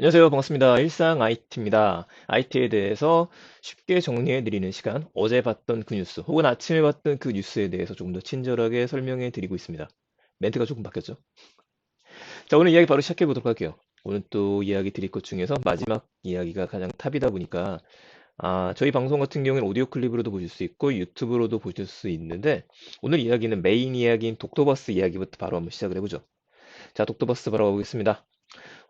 안녕하세요. 반갑습니다. 일상 IT입니다. IT에 대해서 쉽게 정리해 드리는 시간, 어제 봤던 그 뉴스, 혹은 아침에 봤던 그 뉴스에 대해서 조금 더 친절하게 설명해 드리고 있습니다. 멘트가 조금 바뀌었죠? 자, 오늘 이야기 바로 시작해 보도록 할게요. 오늘 또 이야기 드릴 것 중에서 마지막 이야기가 가장 탑이다 보니까, 저희 방송 같은 경우에는 오디오 클립으로도 보실 수 있고, 유튜브로도 보실 수 있는데, 오늘 이야기는 메인 이야기인 독토버스 이야기부터 바로 한번 시작을 해보죠. 자, 독토버스 바로 가보겠습니다.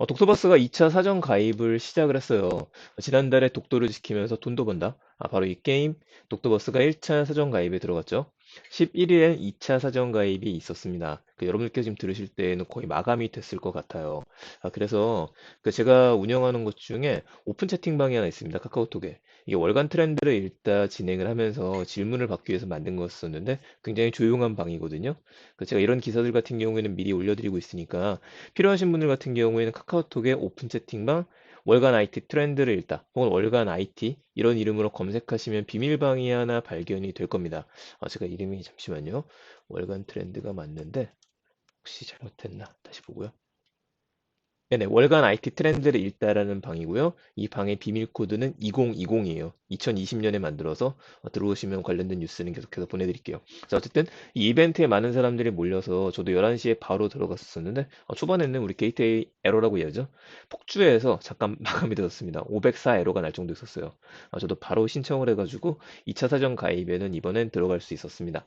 독토버스가 2차 사전 가입을 시작을 했어요. 지난달에 독도를 지키면서 돈도 번다. 바로 이 게임 독토버스가 1차 사전 가입에 들어갔죠. 11일엔 2차 사전 가입이 있었습니다. 여러분들께서 지금 들으실 때에는 거의 마감이 됐을 것 같아요. 그래서 제가 운영하는 것 중에 오픈 채팅방이 하나 있습니다. 카카오톡에. 이게 월간 트렌드를 읽다 진행을 하면서 질문을 받기 위해서 만든 거였었는데 굉장히 조용한 방이거든요. 제가 이런 기사들 같은 경우에는 미리 올려드리고 있으니까 필요하신 분들 같은 경우에는 카카오톡에 오픈 채팅방 월간 IT 트렌드를 읽다 혹은 월간 IT 이런 이름으로 검색하시면 비밀방이 하나 발견이 될 겁니다. 제가 이름이 잠시만요. 월간 트렌드가 맞는데 혹시 잘못했나? 다시 보고요. 네네, 월간 IT 트렌드를 읽다라는 방이고요. 이 방의 비밀 코드는 2020이에요. 2020년에 만들어서 들어오시면 관련된 뉴스는 계속해서 보내드릴게요. 자, 어쨌든 이 이벤트에 많은 사람들이 몰려서 저도 11시에 바로 들어갔었는데 초반에는 우리 게이트웨이 에러라고 해야죠. 폭주해서 잠깐 마감이 되었습니다. 504 에러가 날 정도 있었어요. 저도 바로 신청을 해가지고 2차 사전 가입에는 이번엔 들어갈 수 있었습니다.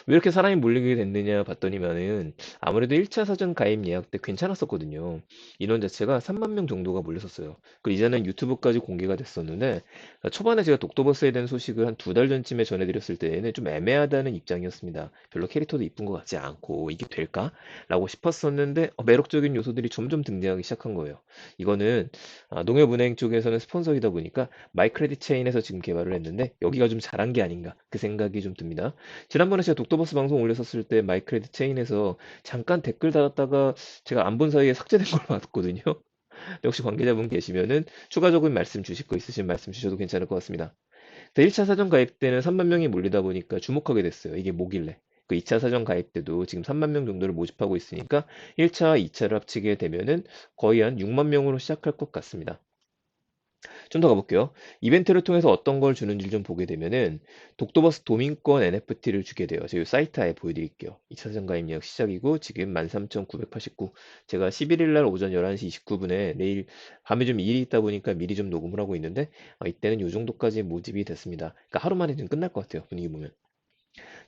왜 이렇게 사람이 몰리게 됐느냐 봤더니만은 아무래도 1차 사전 가입 예약 때 괜찮았었거든요. 인원 자체가 3만 명 정도가 몰렸었어요. 그리고 이제는 유튜브까지 공개가 됐었는데 초반에 제가 독도버스에 대한 소식을 한 두 달 전쯤에 전해드렸을 때에는 좀 애매하다는 입장이었습니다. 별로 캐릭터도 이쁜 것 같지 않고 이게 될까? 라고 싶었었는데 매력적인 요소들이 점점 등장하기 시작한 거예요. 이거는 농협은행 쪽에서는 스폰서이다 보니까 마이크레딧 체인에서 지금 개발을 했는데 여기가 좀 잘한 게 아닌가 그 생각이 좀 듭니다. 지난번에 제가 독도버스 방송 올렸었을 때 마이크레드 체인에서 잠깐 댓글 달았다가 제가 안 본 사이에 삭제된 걸 봤거든요. 혹시 관계자분 계시면은 추가적인 말씀 주실 거 있으신 말씀 주셔도 괜찮을 것 같습니다. 1차 사전 가입 때는 3만 명이 몰리다 보니까 주목하게 됐어요. 이게 뭐길래. 2차 사전 가입 때도 지금 3만 명 정도를 모집하고 있으니까 1차, 2차를 합치게 되면은 거의 한 6만 명으로 시작할 것 같습니다. 좀 더 가볼게요. 이벤트를 통해서 어떤 걸 주는지 좀 보게 되면은 독도버스 도민권 NFT를 주게 돼요. 저희 사이트 아예 보여드릴게요. 2차 전 가입 예약 시작이고 지금 13,989. 제가 11일 날 오전 11시 29분에 내일 밤에 좀 일이 있다 보니까 미리 좀 녹음을 하고 있는데 이때는 이 정도까지 모집이 됐습니다. 그러니까 하루 만에 좀 끝날 것 같아요. 분위기 보면.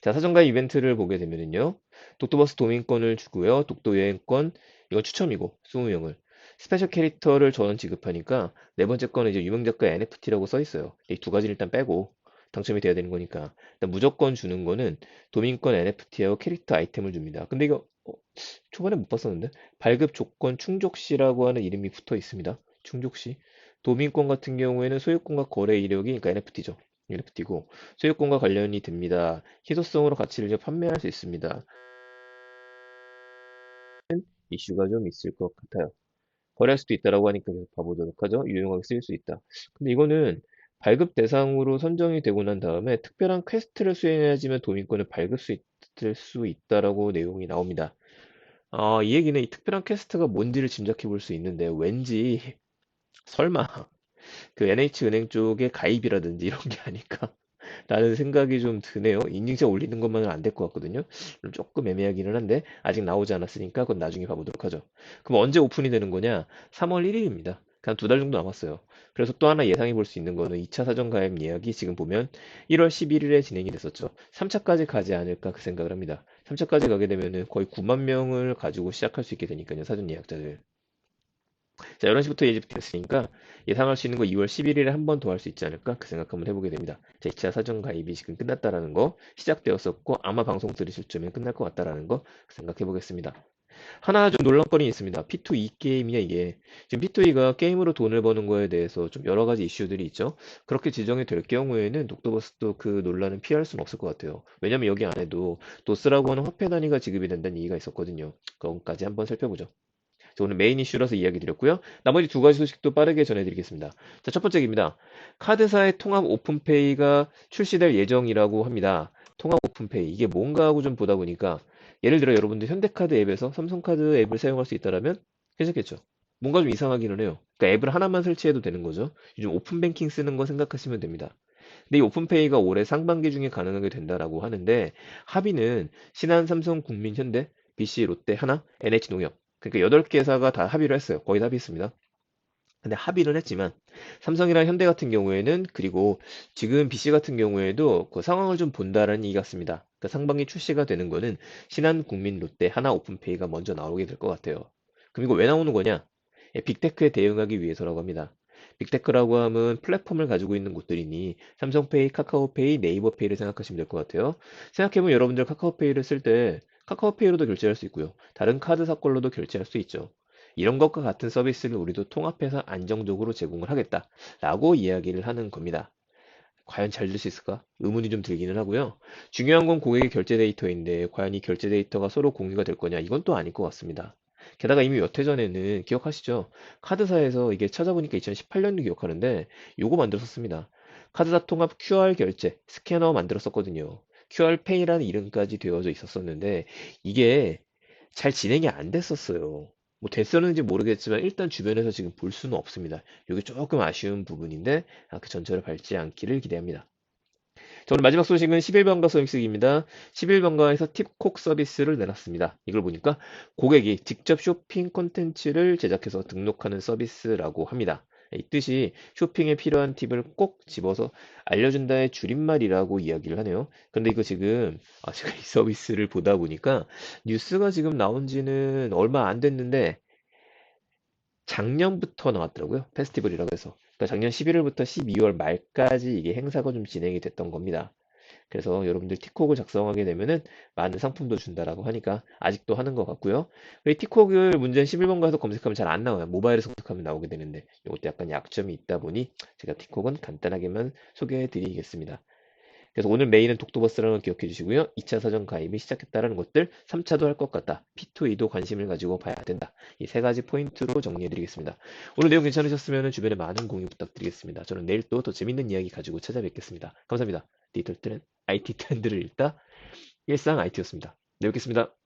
자, 사전 가입 이벤트를 보게 되면은요. 독도버스 도민권을 주고요. 독도 여행권 이건 추첨이고 20명을 스페셜 캐릭터를 저는 지급하니까 네 번째 거는 이제 유명 작가 NFT라고 써 있어요. 이 두 가지를 일단 빼고 당첨이 돼야 되는 거니까 일단 무조건 주는 거는 도민권 NFT하고 캐릭터 아이템을 줍니다. 근데 이거 초반에 못 봤었는데 발급 조건 충족시라고 하는 이름이 붙어 있습니다. 충족시. 도민권 같은 경우에는 소유권과 거래 이력이 그러니까 NFT죠. NFT고 소유권과 관련이 됩니다. 희소성으로 가치를 판매할 수 있습니다. 이슈가 좀 있을 것 같아요. 거래할 수도 있다라고 하니까 계속 봐보도록 하죠. 유용하게 쓰일 수 있다. 근데 이거는 발급 대상으로 선정이 되고 난 다음에 특별한 퀘스트를 수행해야지만 도민권을 발급 수 있다라고 내용이 나옵니다. 이 얘기는 이 특별한 퀘스트가 뭔지를 짐작해 볼 수 있는데 왠지 설마 그 NH은행 쪽의 가입이라든지 이런 게 아닐까 라는 생각이 좀 드네요. 인증샷 올리는 것만은 안 될 것 같거든요. 조금 애매하기는 한데 아직 나오지 않았으니까 그건 나중에 봐보도록 하죠. 그럼 언제 오픈이 되는 거냐? 3월 1일입니다. 그냥 두 달 정도 남았어요. 그래서 또 하나 예상해 볼 수 있는 거는 2차 사전 가입 예약이 지금 보면 1월 11일에 진행이 됐었죠. 3차까지 가지 않을까 그 생각을 합니다. 3차까지 가게 되면은 거의 9만 명을 가지고 시작할 수 있게 되니까요. 사전 예약자들. 자, 11시부터 예집됐으니까 예상할 수 있는 거 2월 11일에 한 번 더 할 수 있지 않을까? 그 생각 한번 해보게 됩니다. 자, 2차 사전 가입이 지금 끝났다라는 거, 시작되었었고, 아마 방송 들으실 쯤엔 끝날 것 같다라는 거 생각해 보겠습니다. 하나 좀 논란거리 있습니다. P2E 게임이냐 이게. 지금 P2E가 게임으로 돈을 버는 거에 대해서 좀 여러 가지 이슈들이 있죠. 그렇게 지정이 될 경우에는 독도버스도 그 논란은 피할 수는 없을 것 같아요. 왜냐면 여기 안에도 도스라고 하는 화폐 단위가 지급이 된다는 얘기가 있었거든요. 그것까지 한번 살펴보죠. 자, 오늘 메인 이슈라서 이야기 드렸고요. 나머지 두 가지 소식도 빠르게 전해드리겠습니다. 자, 첫 번째입니다. 카드사의 통합 오픈페이가 출시될 예정이라고 합니다. 통합 오픈페이 이게 뭔가 하고 좀 보다 보니까 예를 들어 여러분들 현대카드 앱에서 삼성카드 앱을 사용할 수 있다라면 괜찮겠죠. 뭔가 좀 이상하기는 해요. 그러니까 앱을 하나만 설치해도 되는 거죠. 요즘 오픈뱅킹 쓰는 거 생각하시면 됩니다. 근데 이 오픈페이가 올해 상반기 중에 가능하게 된다라고 하는데 합의는 신한, 삼성, 국민, 현대, BC, 롯데, 하나, NH농협 그러니까 8개사가 다 합의를 했어요. 거의 다 합의했습니다. 근데 합의를 했지만 삼성이랑 현대 같은 경우에는 그리고 지금 BC 같은 경우에도 그 상황을 좀 본다라는 얘기 같습니다. 그러니까 상반기 출시가 되는 거는 신한, 국민, 롯데, 하나 오픈페이가 먼저 나오게 될 것 같아요. 그럼 이거 왜 나오는 거냐? 예, 빅테크에 대응하기 위해서라고 합니다. 빅테크라고 하면 플랫폼을 가지고 있는 곳들이니 삼성페이, 카카오페이, 네이버페이를 생각하시면 될 것 같아요. 생각해보면 여러분들 카카오페이를 쓸 때 카카오페이로도 결제할 수 있고요. 다른 카드사 걸로도 결제할 수 있죠. 이런 것과 같은 서비스를 우리도 통합해서 안정적으로 제공을 하겠다라고 이야기를 하는 겁니다. 과연 잘 될 수 있을까? 의문이 좀 들기는 하고요. 중요한 건 고객의 결제 데이터인데 과연 이 결제 데이터가 서로 공유가 될 거냐? 이건 또 아닐 것 같습니다. 게다가 이미 몇 해 전에는 기억하시죠? 카드사에서 이게 찾아보니까 2018년도 기억하는데 요거 만들었었습니다. 카드사 통합 QR 결제 스캐너 만들었었거든요. QR페이라는 이름까지 되어져 있었었는데 이게 잘 진행이 안 됐었어요. 뭐 됐었는지 모르겠지만 일단 주변에서 지금 볼 수는 없습니다. 이게 조금 아쉬운 부분인데 그 전철을 밟지 않기를 기대합니다. 자, 오늘 마지막 소식은 11번가 소식입니다. 11번가에서 팁콕 서비스를 내놨습니다. 이걸 보니까 고객이 직접 쇼핑 콘텐츠를 제작해서 등록하는 서비스라고 합니다. 이 뜻이 쇼핑에 필요한 팁을 꼭 집어서 알려준다의 줄임말이라고 이야기를 하네요. 근데 이거 지금 제가 이 서비스를 보다 보니까 뉴스가 지금 나온 지는 얼마 안 됐는데 작년부터 나왔더라고요. 페스티벌이라고 해서. 그러니까 작년 11월부터 12월 말까지 이게 행사가 좀 진행이 됐던 겁니다. 그래서 여러분들 틱콕을 작성하게 되면은 많은 상품도 준다라고 하니까 아직도 하는 것 같고요. 이 틱콕을 문제는 11번 가서 검색하면 잘 안 나와요. 모바일에서 검색하면 나오게 되는데 이것도 약간 약점이 있다 보니 제가 틱콕은 간단하게만 소개해 드리겠습니다. 그래서 오늘 메인은 독도버스라는 걸 기억해 주시고요. 2차 사전 가입이 시작했다라는 것들, 3차도 할 것 같다. P2E도 관심을 가지고 봐야 된다. 이 세 가지 포인트로 정리해 드리겠습니다. 오늘 내용 괜찮으셨으면 주변에 많은 공유 부탁드리겠습니다. 저는 내일 또 더 재밌는 이야기 가지고 찾아뵙겠습니다. 감사합니다. 디지털 트렌드, IT 트렌드를 읽다 일상 IT였습니다. 내일 뵙겠습니다.